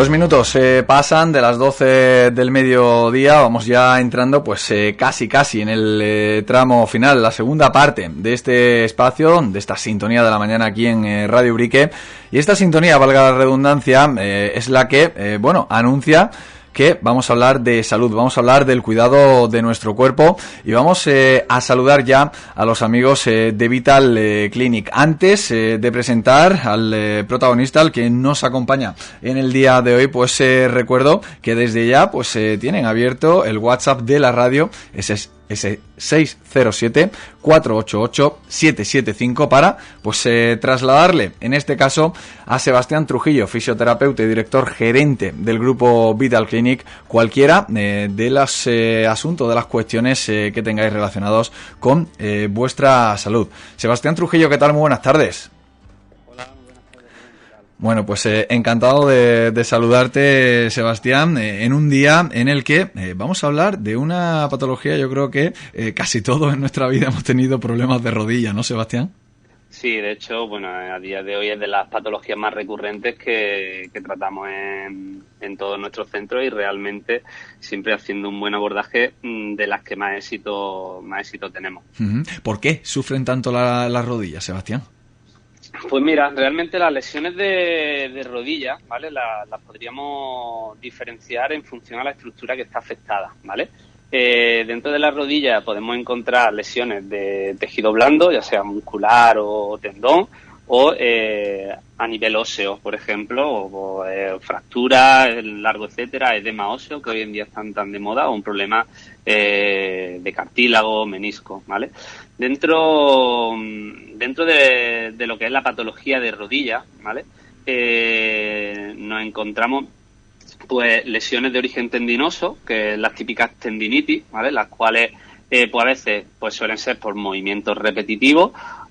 2 minutos pasan de las 12 del mediodía, vamos ya entrando pues casi en el tramo final, la segunda parte de este espacio, de esta sintonía de la mañana aquí en Radio Ubrique. Y esta sintonía, valga la redundancia, es la que, anuncia que vamos a hablar de salud, vamos a hablar del cuidado de nuestro cuerpo y vamos a saludar ya a los amigos de Vital Clinic. Antes de presentar al protagonista, al que nos acompaña en el día de hoy, pues recuerdo que desde ya pues tienen abierto el WhatsApp de la radio, ese 607-488-775 para pues trasladarle, en este caso, a Sebastián Trujillo, fisioterapeuta y director gerente del grupo Vital Clinic, cualquiera de los asuntos, de las cuestiones que tengáis relacionados con vuestra salud. Sebastián Trujillo, ¿qué tal? Muy buenas tardes. Bueno, pues encantado de saludarte, Sebastián, en un día en el que vamos a hablar de una patología. Yo creo que casi todos en nuestra vida hemos tenido problemas de rodilla, ¿no, Sebastián? Sí, de hecho, a día de hoy es de las patologías más recurrentes que tratamos en todos nuestros centros y realmente siempre haciendo un buen abordaje de las que más éxito tenemos. ¿Por qué sufren tanto las rodillas, Sebastián? Pues mira, realmente las lesiones de rodilla, ¿vale? Las podríamos diferenciar en función a la estructura que está afectada, ¿vale? Dentro de la rodilla podemos encontrar lesiones de tejido blando, ya sea muscular o tendón, o a nivel óseo, por ejemplo, o fractura, largo, etcétera, edema óseo, que hoy en día están tan de moda, o un problema de cartílago, menisco, ¿vale? Dentro de lo que es la patología de rodilla, ¿vale? Nos encontramos pues lesiones de origen tendinoso, que es las típicas tendinitis, ¿vale? Las cuales pues a veces pues suelen ser por movimientos repetitivos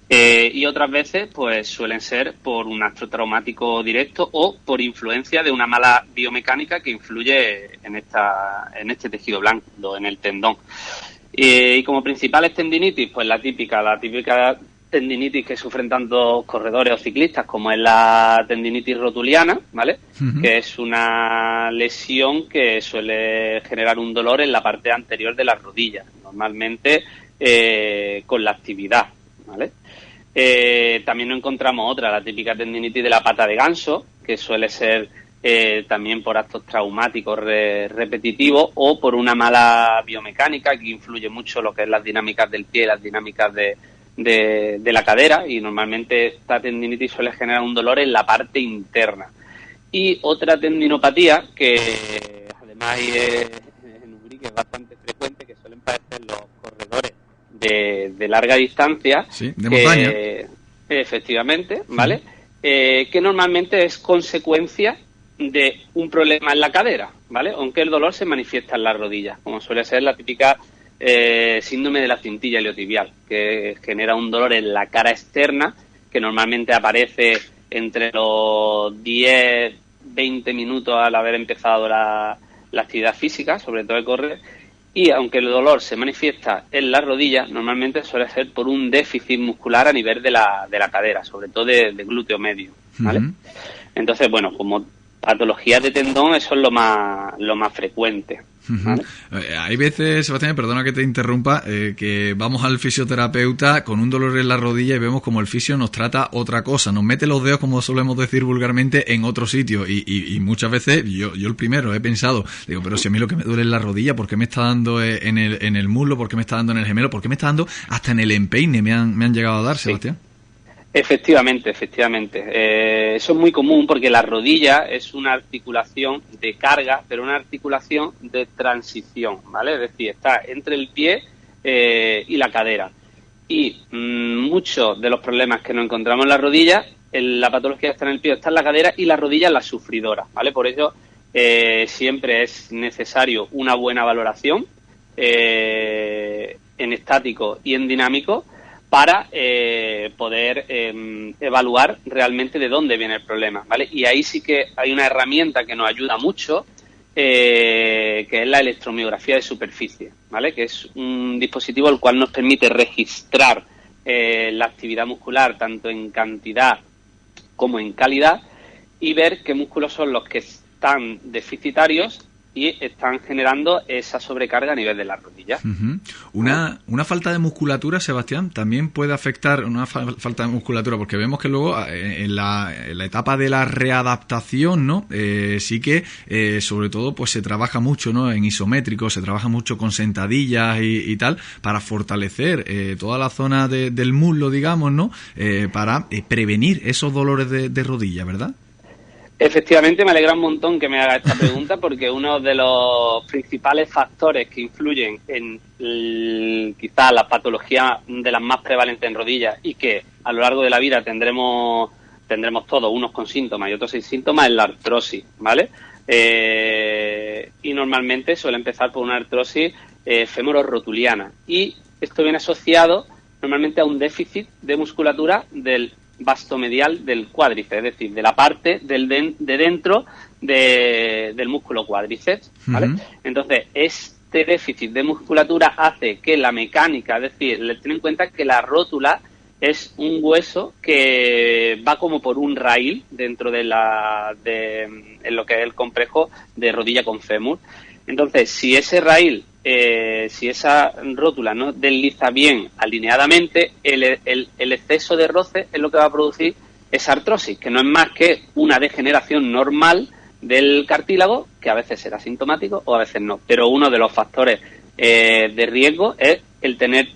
y otras veces pues suelen ser por un acto traumático directo o por influencia de una mala biomecánica que influye en este tejido blando, en el tendón. Y como principales tendinitis, pues la típica tendinitis que sufren tantos corredores o ciclistas como es la tendinitis rotuliana, ¿vale? Uh-huh. Que es una lesión que suele generar un dolor en la parte anterior de las rodillas, normalmente con la actividad, ¿vale? También nos encontramos otra, la típica tendinitis de la pata de ganso, que suele ser también por actos traumáticos repetitivos o por una mala biomecánica que influye mucho lo que es las dinámicas del pie, las dinámicas de la cadera, y normalmente esta tendinitis suele generar un dolor en la parte interna. Y otra tendinopatía que además en Ubrique es bastante frecuente, que suelen padecer los corredores de larga distancia, sí, de montaña, efectivamente, ¿vale? Que normalmente es consecuencia de un problema en la cadera, ¿vale? Aunque el dolor se manifiesta en las rodillas, como suele ser la típica síndrome de la cintilla iliotibial, que genera un dolor en la cara externa que normalmente aparece entre los 10-20 minutos al haber empezado la actividad física, sobre todo de correr, y aunque el dolor se manifiesta en la rodilla, normalmente suele ser por un déficit muscular a nivel de la cadera, sobre todo de glúteo medio, ¿vale? Uh-huh. Entonces, como patologías de tendón, eso es lo más frecuente, ¿vale? Hay veces, Sebastián, perdona que te interrumpa, que vamos al fisioterapeuta con un dolor en la rodilla y vemos como el fisio nos trata otra cosa, nos mete los dedos, como solemos decir vulgarmente, en otro sitio, y muchas veces, yo el primero he pensado, digo, pero si a mí lo que me duele es la rodilla, ¿por qué me está dando en el muslo? ¿Por qué me está dando en el gemelo? ¿Por qué me está dando hasta en el empeine? Me han llegado a dar, Sebastián. Sí. Efectivamente. Eso es muy común porque la rodilla es una articulación de carga, pero una articulación de transición, ¿vale? Es decir, está entre el pie y la cadera. Y muchos de los problemas que nos encontramos en la rodilla, la patología está en el pie, está en la cadera, y la rodilla es la sufridora, ¿vale? Por ello siempre es necesario una buena valoración en estático y en dinámico, para poder evaluar realmente de dónde viene el problema, ¿vale? Y ahí sí que hay una herramienta que nos ayuda mucho, que es la electromiografía de superficie, ¿vale? Que es un dispositivo el cual nos permite registrar la actividad muscular tanto en cantidad como en calidad y ver qué músculos son los que están deficitarios y están generando esa sobrecarga a nivel de las rodillas. Una falta de musculatura, Sebastián, también puede afectar una falta de musculatura, porque vemos que luego en la etapa de la readaptación, ¿no? Sí que sobre todo pues se trabaja mucho, ¿no? En isométrico, se trabaja mucho con sentadillas y tal, para fortalecer toda la zona del muslo, digamos, ¿no? Para prevenir esos dolores de rodilla, ¿verdad? Efectivamente, me alegra un montón que me haga esta pregunta, porque uno de los principales factores que influyen en quizás la patología de las más prevalentes en rodillas y que a lo largo de la vida tendremos todos, unos con síntomas y otros sin síntomas, es la artrosis, ¿vale? Y normalmente suele empezar por una artrosis femororotuliana, y esto viene asociado normalmente a un déficit de musculatura del vasto medial del cuádriceps, es decir, de la parte de dentro del músculo cuádriceps, ¿vale? Entonces, este déficit de musculatura hace que la mecánica, es decir, ten en cuenta que la rótula es un hueso que va como por un raíl dentro en lo que es el complejo de rodilla con fémur. Entonces, si ese raíl, si esa rótula no desliza bien alineadamente, el exceso de roce es lo que va a producir esa artrosis, que no es más que una degeneración normal del cartílago, que a veces será sintomático o a veces no. Pero uno de los factores de riesgo es el tener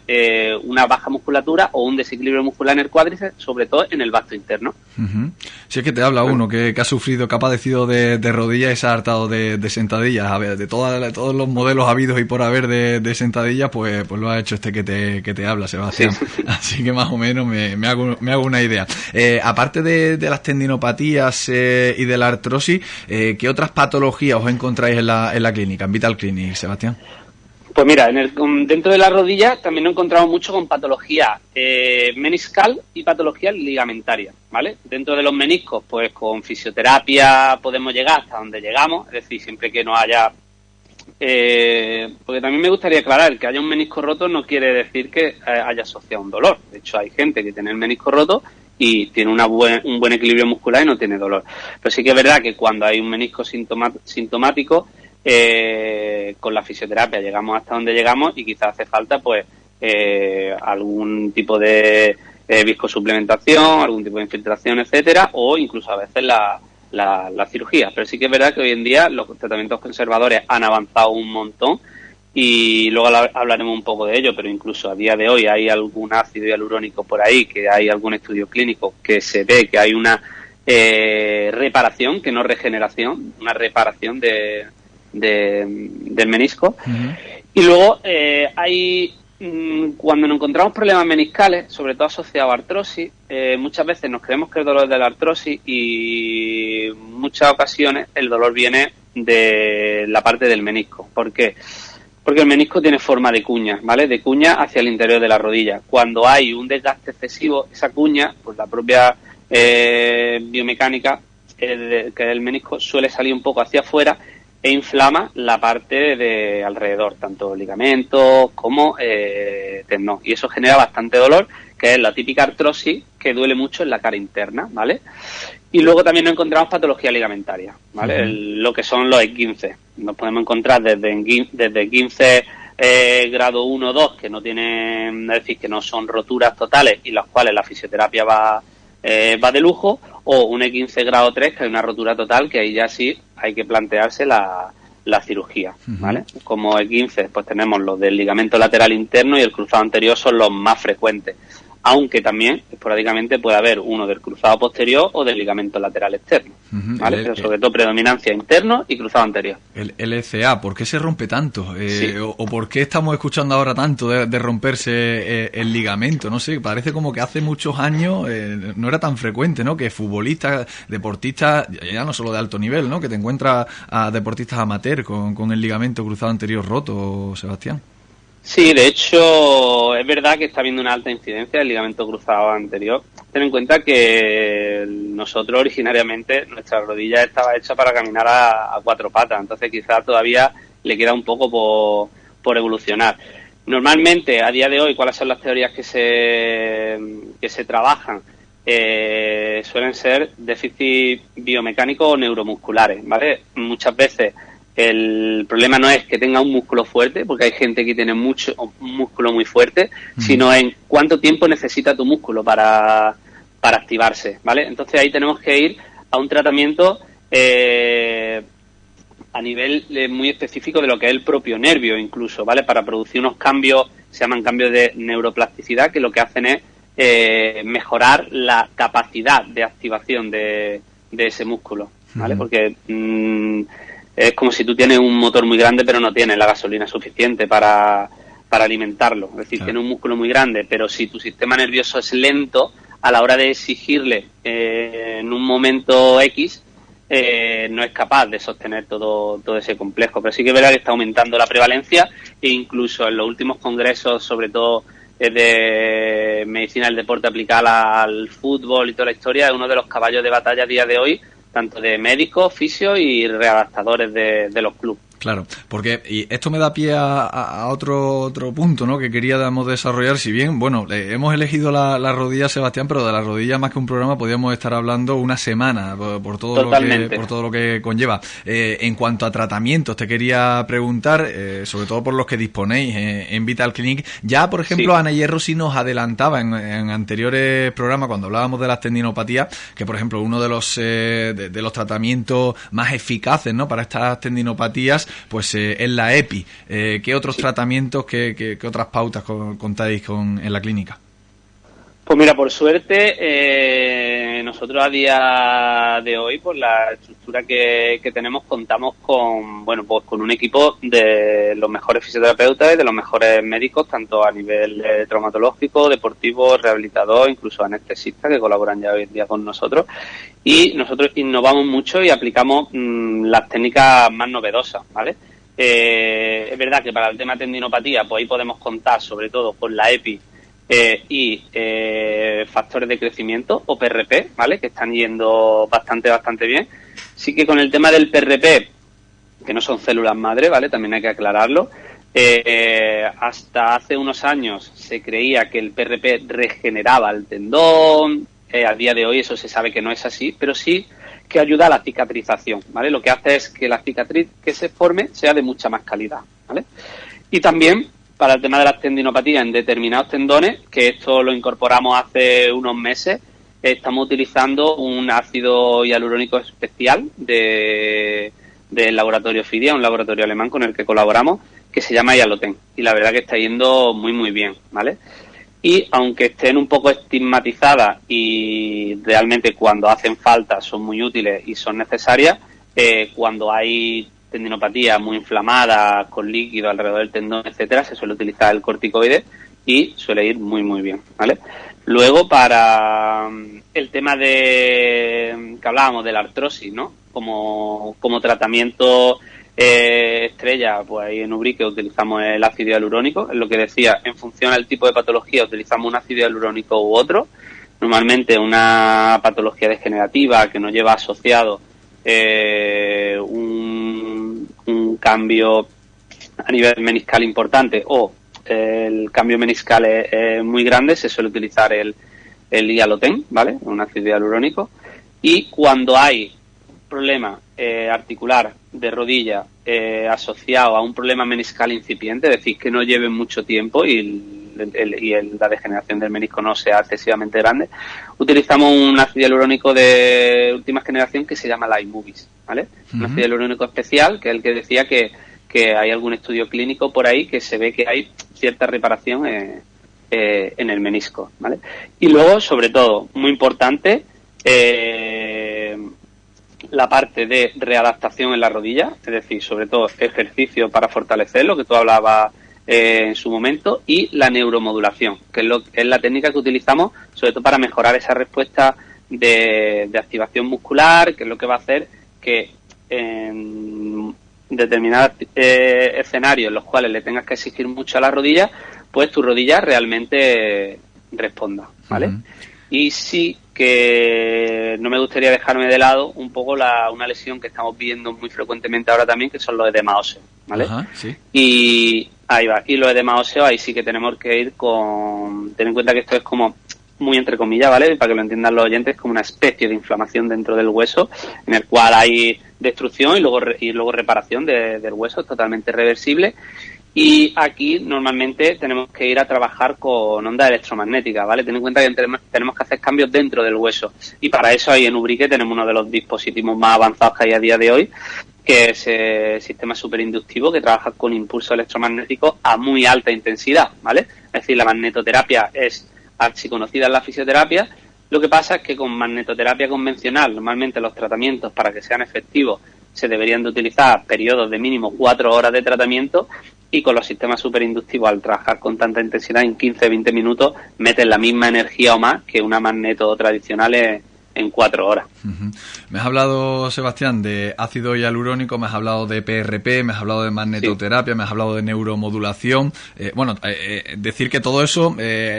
una baja musculatura o un desequilibrio muscular en el cuádriceps, sobre todo en el vasto interno. Si es que te habla uno que ha sufrido, que ha padecido de rodillas y se ha hartado de sentadillas, a ver, de todos los modelos habidos y por haber de sentadillas, pues lo ha hecho este que te habla, Sebastián. Sí. Así que más o menos me hago una idea. Aparte de las tendinopatías y de la artrosis, ¿qué otras patologías os encontráis en la clínica, en Vital Clinic, Sebastián? Pues mira, dentro de la rodilla también nos encontramos mucho con patología meniscal y patología ligamentaria, ¿vale? Dentro de los meniscos, pues con fisioterapia podemos llegar hasta donde llegamos, es decir, siempre que no haya... porque también me gustaría aclarar que haya un menisco roto no quiere decir que haya asociado un dolor. De hecho, hay gente que tiene el menisco roto y tiene un buen equilibrio muscular y no tiene dolor. Pero sí que es verdad que cuando hay un menisco sintomático, con la fisioterapia llegamos hasta donde llegamos y quizás hace falta pues algún tipo de viscosuplementación, algún tipo de infiltración, etcétera, o incluso a veces la cirugía. Pero sí que es verdad que hoy en día los tratamientos conservadores han avanzado un montón y luego hablaremos un poco de ello, pero incluso a día de hoy hay algún ácido hialurónico por ahí, que hay algún estudio clínico que se ve que hay una reparación, que no regeneración, una reparación del menisco. Y luego cuando nos encontramos problemas meniscales, sobre todo asociados a artrosis, muchas veces nos creemos que el dolor es de la artrosis y en muchas ocasiones el dolor viene de la parte del menisco. ¿Por qué? Porque el menisco tiene forma de cuña, ¿vale? De cuña hacia el interior de la rodilla. Cuando hay un desgaste excesivo, esa cuña, pues la propia biomecánica que el menisco suele salir un poco hacia afuera e inflama la parte de alrededor, tanto ligamentos como tendón. Y eso genera bastante dolor, que es la típica artrosis que duele mucho en la cara interna, ¿vale? Y luego también nos encontramos patología ligamentaria, ¿vale? Lo que son los esguinces. Nos podemos encontrar desde esguinces grado 1 o 2, que no tienen, es decir, que no son roturas totales y las cuales la fisioterapia va de lujo, o un E15 grado 3, que hay una rotura total, que ahí ya sí hay que plantearse la cirugía, ¿vale? Como E15, pues tenemos los del ligamento lateral interno y el cruzado anterior son los más frecuentes, aunque también esporádicamente puede haber uno del cruzado posterior o del ligamento lateral externo, ¿vale? Pero sobre todo predominancia interno y cruzado anterior. El LCA, ¿por qué se rompe tanto? Sí. ¿O por qué estamos escuchando ahora tanto de romperse el ligamento? No sé, parece como que hace muchos años no era tan frecuente, ¿no? Que futbolistas, deportistas, ya no solo de alto nivel, ¿no? Que te encuentras a deportistas amateur con el ligamento cruzado anterior roto, Sebastián. Sí, de hecho, es verdad que está habiendo una alta incidencia del ligamento cruzado anterior. Ten en cuenta que nosotros originariamente, nuestra rodilla estaba hecha para caminar a cuatro patas, entonces quizás todavía le queda un poco por evolucionar. Normalmente, a día de hoy, ¿cuáles son las teorías que se trabajan? suelen ser déficits biomecánicos o neuromusculares, ¿vale? Muchas veces el problema no es que tenga un músculo fuerte, porque hay gente que tiene un músculo muy fuerte, sino en cuánto tiempo necesita tu músculo para activarse, ¿vale? Entonces ahí tenemos que ir a un tratamiento a nivel muy específico de lo que es el propio nervio incluso, ¿vale? Para producir unos cambios, se llaman cambios de neuroplasticidad, que lo que hacen es mejorar la capacidad de activación de ese músculo, ¿vale? Porque es como si tú tienes un motor muy grande pero no tienes la gasolina suficiente para alimentarlo. Es decir, tienes un músculo muy grande, pero si tu sistema nervioso es lento, a la hora de exigirle en un momento X, no es capaz de sostener todo ese complejo. Pero sí que es verdad que está aumentando la prevalencia, e incluso en los últimos congresos, sobre todo de medicina del deporte aplicada al fútbol y toda la historia, es uno de los caballos de batalla a día de hoy, tanto de médicos, fisios y readaptadores de los clubes. Claro, porque y esto me da pie a otro punto, ¿no?, que queríamos desarrollar. Si bien, bueno, hemos elegido la rodilla, Sebastián, pero de la rodilla más que un programa podríamos estar hablando una semana por todo lo que conlleva. En cuanto a tratamientos, te quería preguntar, sobre todo por los que disponéis en Vital Clinic. Ya, por ejemplo, sí. Ana Hierro sí nos adelantaba en anteriores programas, cuando hablábamos de las tendinopatías, que por ejemplo uno de los tratamientos más eficaces, ¿no?, para estas tendinopatías, pues es la EPI. ¿Qué otros tratamientos, qué otras pautas contáis en la clínica? Pues mira, por suerte, nosotros a día de hoy, por la estructura que tenemos, contamos con un equipo de los mejores fisioterapeutas y de los mejores médicos, tanto a nivel traumatológico, deportivo, rehabilitador, incluso anestesistas, que colaboran ya hoy en día con nosotros. Y nosotros innovamos mucho y aplicamos las técnicas más novedosas, ¿vale? Es verdad que para el tema de tendinopatía, pues ahí podemos contar sobre todo con la EPI y factores de crecimiento o PRP, ¿vale?, que están yendo bastante bien. Sí que con el tema del PRP, que no son células madre, ¿vale?, también hay que aclararlo. Hasta hace unos años se creía que el PRP regeneraba el tendón. A día de hoy eso se sabe que no es así, pero sí que ayuda a la cicatrización, ¿vale? Lo que hace es que la cicatriz que se forme sea de mucha más calidad, ¿vale? Y también para el tema de las tendinopatías en determinados tendones, que esto lo incorporamos hace unos meses, estamos utilizando un ácido hialurónico especial del laboratorio Fidia, un laboratorio alemán con el que colaboramos, que se llama Hialoten, y la verdad que está yendo muy bien, ¿vale? Y aunque estén un poco estigmatizadas y realmente cuando hacen falta son muy útiles y son necesarias, cuando hay tendinopatía muy inflamada, con líquido alrededor del tendón, etcétera, se suele utilizar el corticoide y suele ir muy bien, ¿vale? Luego, para el tema que hablábamos de la artrosis, ¿no?, como tratamiento estrella, pues ahí en Ubrique utilizamos el ácido hialurónico. Es lo que decía, en función al tipo de patología utilizamos un ácido hialurónico u otro. Normalmente una patología degenerativa que nos lleva asociado un cambio a nivel meniscal importante, o el cambio meniscal es muy grande, se suele utilizar el Hialoten, ¿vale?, un ácido hialurónico. Y cuando hay problema articular de rodilla asociado a un problema meniscal incipiente, es decir, que no lleve mucho tiempo y la degeneración del menisco no sea excesivamente grande, utilizamos un ácido hialurónico de última generación que se llama la iMovies, ¿vale? Uh-huh. Un ácido hialurónico especial, que es el que decía que hay algún estudio clínico por ahí que se ve que hay cierta reparación en el menisco, ¿vale? Y luego, sobre todo, muy importante, la parte de readaptación en la rodilla, es decir, sobre todo ejercicio para fortalecer, lo que tú hablabas en su momento, y la neuromodulación, que es la técnica que utilizamos sobre todo para mejorar esa respuesta de activación muscular, que es lo que va a hacer que en determinados escenarios en los cuales le tengas que exigir mucho a la rodilla, pues tu rodilla realmente responda, ¿vale? Uh-huh. Y sí que no me gustaría dejarme de lado un poco una lesión que estamos viendo muy frecuentemente ahora también, que son los edemas óseos, ¿vale? Uh-huh, sí. Y ahí va. Y los edemas óseos, ahí sí que tenemos que ir ten en cuenta que esto es como muy entre comillas, ¿vale? Para que lo entiendan los oyentes, como una especie de inflamación dentro del hueso, en el cual hay destrucción y luego reparación del hueso, es totalmente reversible. Y aquí normalmente tenemos que ir a trabajar con ondas electromagnéticas, ¿vale? Ten en cuenta que tenemos que hacer cambios dentro del hueso. Y para eso ahí en Ubrique tenemos uno de los dispositivos más avanzados que hay a día de hoy, que es el sistema superinductivo, que trabaja con impulsos electromagnéticos a muy alta intensidad, ¿vale? Es decir, la magnetoterapia es archiconocida en la fisioterapia. Lo que pasa es que con magnetoterapia convencional, normalmente los tratamientos para que sean efectivos se deberían de utilizar periodos de mínimo 4 horas de tratamiento, y con los sistemas superinductivos, al trabajar con tanta intensidad, en 15-20 minutos meten la misma energía o más que una magneto tradicional en 4 horas. Uh-huh. Me has hablado, Sebastián, de ácido hialurónico, me has hablado de PRP, me has hablado de magnetoterapia, sí, me has hablado de neuromodulación. Decir que todo eso,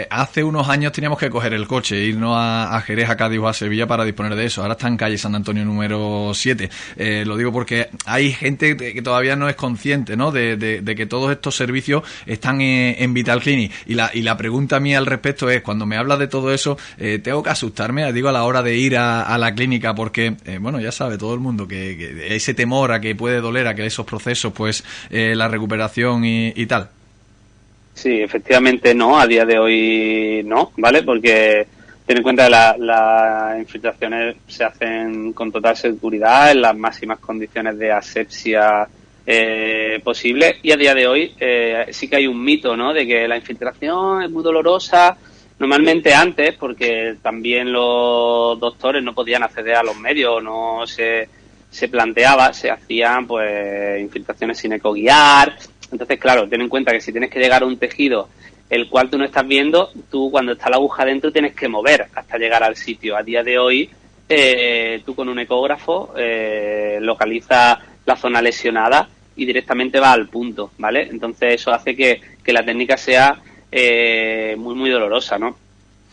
hace unos años teníamos que coger el coche, irnos a Jerez, a Cádiz o a Sevilla para disponer de eso. Ahora está en calle San Antonio número 7. Lo digo porque hay gente que todavía no es consciente, ¿no?, de que todos estos servicios están en Vital Clinic. Y la pregunta mía al respecto es, cuando me hablas de todo eso, ¿tengo que asustarme? Digo, a la hora de ir a la clínica, porque ya sabe todo el mundo que ese temor a que puede doler, a que esos procesos, pues la recuperación y tal. Sí, efectivamente no, a día de hoy no, ¿vale? Porque ten en cuenta que las infiltraciones se hacen con total seguridad, en las máximas condiciones de asepsia posible, y a día de hoy sí que hay un mito, ¿no?, de que la infiltración es muy dolorosa. Normalmente antes, porque también los doctores no podían acceder a los medios, no se planteaba, se hacían pues infiltraciones sin ecoguiar. Entonces, claro, ten en cuenta que si tienes que llegar a un tejido el cual tú no estás viendo, tú cuando está la aguja dentro tienes que mover hasta llegar al sitio. A día de hoy, tú con un ecógrafo localizas la zona lesionada y directamente va al punto, ¿vale? Entonces eso hace que la técnica sea muy muy dolorosa, ¿no?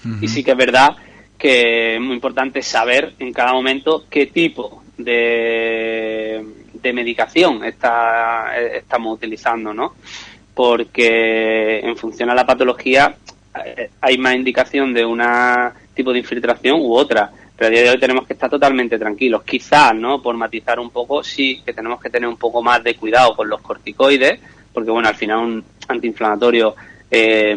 Uh-huh. Y sí que es verdad que es muy importante saber en cada momento qué tipo de medicación estamos utilizando, ¿no? Porque en función a la patología hay más indicación de un tipo de infiltración u otra, pero a día de hoy tenemos que estar totalmente tranquilos. Quizás, ¿no?, por matizar un poco, sí que tenemos que tener un poco más de cuidado con los corticoides, porque bueno, al final un antiinflamatorio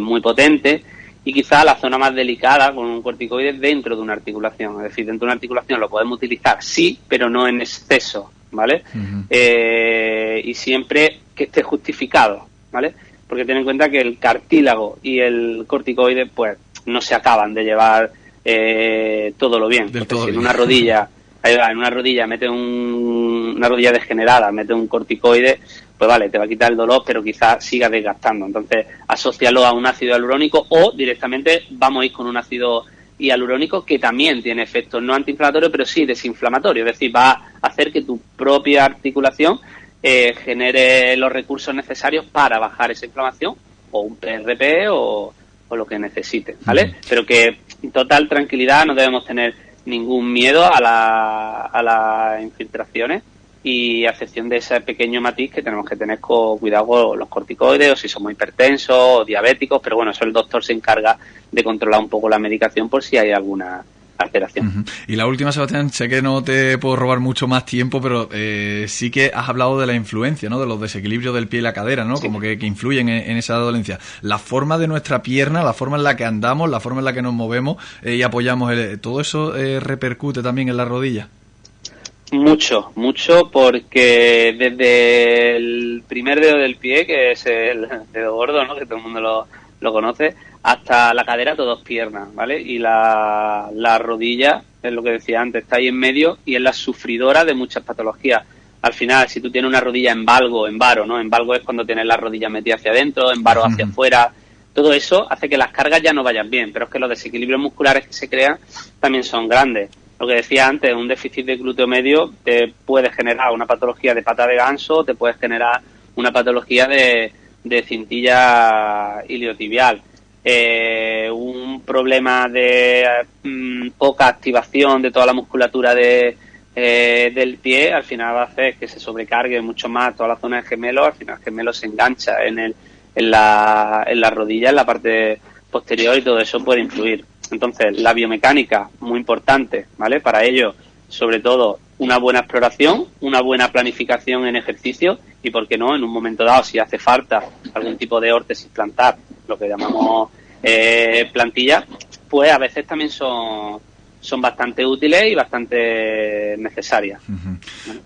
muy potente, y quizá la zona más delicada con un corticoide dentro de una articulación. Es decir, dentro de una articulación lo podemos utilizar, sí, pero no en exceso, ¿vale? Uh-huh. Y siempre que esté justificado, ¿vale? Porque ten en cuenta que el cartílago y el corticoide pues no se acaban de llevar todo lo bien. Porque si en una rodilla, mete una rodilla degenerada, mete un corticoide, pues vale, te va a quitar el dolor, pero quizás siga desgastando. Entonces, asócialo a un ácido hialurónico, o directamente vamos a ir con un ácido hialurónico que también tiene efectos no antiinflamatorios, pero sí desinflamatorios. Es decir, va a hacer que tu propia articulación genere los recursos necesarios para bajar esa inflamación, o un PRP o lo que necesite, ¿vale? Pero que en total tranquilidad, no debemos tener ningún miedo a las infiltraciones, y a excepción de ese pequeño matiz que tenemos que tener cuidado con los corticoides, o si somos hipertensos o diabéticos, pero bueno, eso el doctor se encarga de controlar un poco la medicación por si hay alguna alteración. Uh-huh. Y la última, Sebastián, sé que no te puedo robar mucho más tiempo, pero sí que has hablado de la influencia, ¿no?, de los desequilibrios del pie y la cadera, ¿no?, sí, como que influyen en esa dolencia. La forma de nuestra pierna, la forma en la que andamos, la forma en la que nos movemos y apoyamos, ¿todo eso repercute también en la rodilla? Mucho, porque desde el primer dedo del pie, que es el dedo gordo, ¿no?, que todo el mundo lo conoce, hasta la cadera, todo es pierna, ¿vale? Y la rodilla, es lo que decía antes, está ahí en medio y es la sufridora de muchas patologías. Al final, si tú tienes una rodilla en varo, ¿no? En valgo es cuando tienes la rodilla metida hacia adentro, en varo hacia afuera. Todo eso hace que las cargas ya no vayan bien, pero es que los desequilibrios musculares que se crean también son grandes. Lo que decía antes, un déficit de glúteo medio te puede generar una patología de pata de ganso, te puede generar una patología de cintilla iliotibial. Un problema de poca activación de toda la musculatura del pie, al final va a hacer que se sobrecargue mucho más toda la zona de gemelo. Al final el gemelo se engancha en la rodilla, en la parte posterior, y todo eso puede influir. Entonces, la biomecánica, muy importante, ¿vale? Para ello, sobre todo, una buena exploración, una buena planificación en ejercicio y, ¿por qué no?, en un momento dado, si hace falta algún tipo de órtesis plantar, lo que llamamos plantilla, pues a veces también son bastante útiles y bastante necesarias. Uh-huh.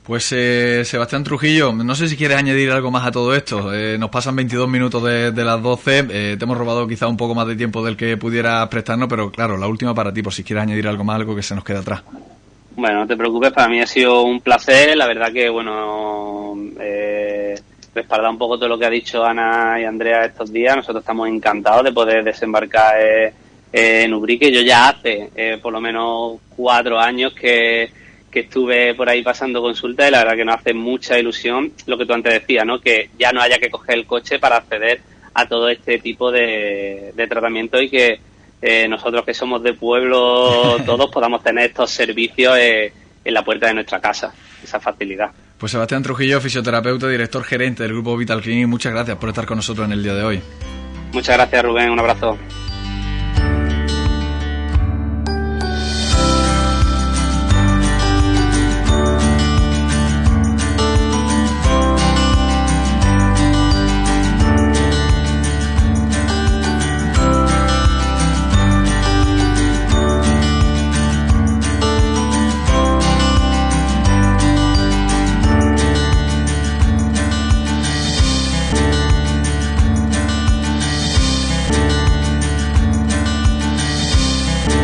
Pues Sebastián Trujillo, no sé si quieres añadir algo más a todo esto. Nos pasan 22 minutos de las 12, te hemos robado quizá un poco más de tiempo del que pudieras prestarnos, pero claro, la última para ti, por si quieres añadir algo más, algo que se nos quede atrás. Bueno, no te preocupes, para mí ha sido un placer, la verdad que, respaldar un poco todo lo que ha dicho Ana y Andrea estos días. Nosotros estamos encantados de poder desembarcar en Ubrique. Yo ya hace por lo menos 4 años que estuve por ahí pasando consultas y la verdad que nos hace mucha ilusión lo que tú antes decías, ¿no? Que ya no haya que coger el coche para acceder a todo este tipo de tratamiento y que nosotros que somos de pueblo todos podamos tener estos servicios en la puerta de nuestra casa, esa facilidad. Pues Sebastián Trujillo, fisioterapeuta, director gerente del grupo Vital Clinic, muchas gracias por estar con nosotros en el día de hoy. Muchas gracias, Rubén, un abrazo.